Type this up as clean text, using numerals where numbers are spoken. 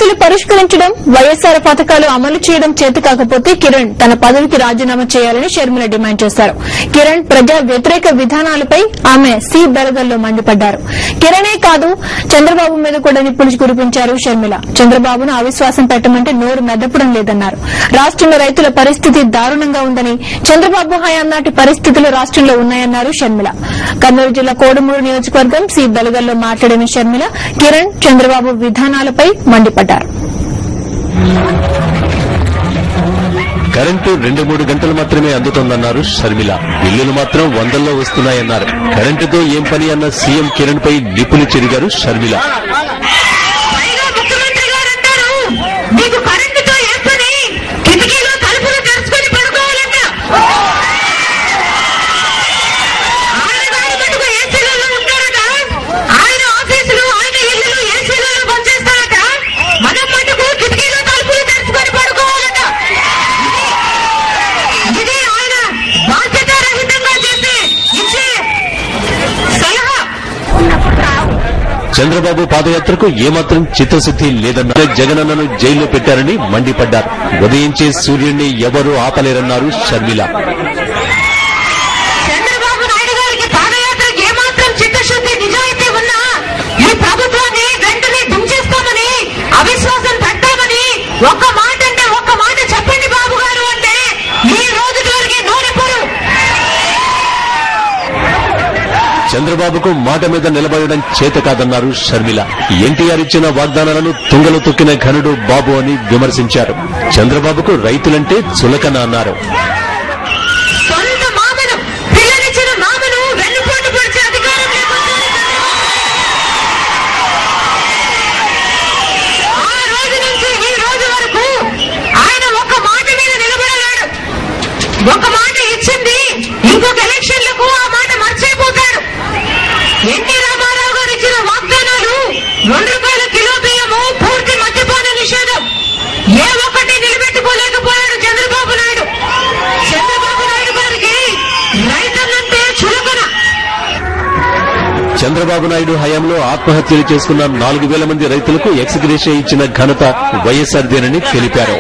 సమస్యలు పరిష్కరించడం, వైఎస్సార్ పథకాలు అమలు చేయడం చేతి కాకపోతే కిరణ్ తన పదవికి రాజీనామా చేయాలని షర్మిల డిమాండ్ చేశారు. కిరణ్ ప్రజా వ్యతిరేక విధానాలపై ఆమె సి బెళగల్లో మండిపడ్డారు. కిరణే కాదు, చంద్రబాబు మీద కూడా నిప్పులు కురిపించారు షర్మిల. చంద్రబాబును అవిశ్వాసం పెట్టమంటే నోరు మెదపడం లేదన్నారు. రాష్టంలో రైతుల పరిస్థితి దారుణంగా ఉందని, చంద్రబాబు హయాం నాటి పరిస్థితులు రాష్టంలో ఉన్నాయన్నారు షర్మిల. కర్నూలు జిల్లా కోడుమూరు నియోజకవర్గం సి బెళగల్లో మాట్లాడిన షర్మిల కిరణ్, చంద్రబాబు విధానాలపై మండిపడ్డారు. కరెంటు 2-3 గంటలు మాత్రమే అందుతోందన్నారు షర్మిల. బిల్లులు మాత్రం వందల్లో వస్తున్నాయన్నారు. కరెంటుతో ఏం పని అన్న సీఎం కిరణ్ పై నిప్పులు చెరిగారు షర్మిల. చంద్రబాబు పాదయాత్రకు ఏమాత్రం చిత్తశుద్ది లేదన్నారు. జగనన్నను జైల్లో పెట్టారని మండిపడ్డారు. ఉదయించే సూర్యుడిని ఎవరూ ఆపలేరన్నారు షర్మిల. చంద్రబాబు నాయుడు గారికి పాదయాత్రకు ఏమాత్రం చిత్తశుద్ది, నిజాయితీ ఉన్నా ఈ ప్రభుత్వాన్ని వెంటనే దించేస్తామని, అవిశ్వాసం పెట్టామని ఒక్క మాట అంటే ఒక్క మాట చెప్పండి బాబు గారు అంటే ఈ రోజు వరకు నోరెప్పుడు. చంద్రబాబుకు మాట మీద నిలబడడం చేత కాదన్నారు షర్మిల. ఎన్టీఆర్ ఇచ్చిన వాగ్దానాలను తుంగలో తొక్కిన ఘనుడు బాబు అని విమర్శించారు. చంద్రబాబుకు రైతులంటే చులకన అన్నారు. సొంత మామను, పిల్లనిచ్చిన మామను వెన్నుపోటు పొడిచే అధికారం ఆ రోజు నుంచి ఈ రోజు వరకు ఆయన ఒక్క మాట మీద నిలబడలేడు. ఒక మాట ఇచ్చింది, ఇంకొక ఎలక్షన్లకు ఆ మాట మర్చిపోతాడు. ఎన్టీ రామారావు గారు ఇచ్చిన వాగ్దానాలు ₹2 కిలో బియ్యము, పూర్తి మద్యపాన నిషేధం, ఏ ఒక్కటి నిలబెట్టుకోలేకపోయాడు చంద్రబాబు నాయుడు. చంద్రబాబు నాయుడు గారికి రైతులంటే చులకన. చంద్రబాబు నాయుడు హయాంలో ఆత్మహత్యలు చేసుకున్న 4,000 మంది రైతులకు ఎక్స్గ్రేషియా ఇచ్చిన ఘనత వైఎస్సార్దేనని తెలిపారు.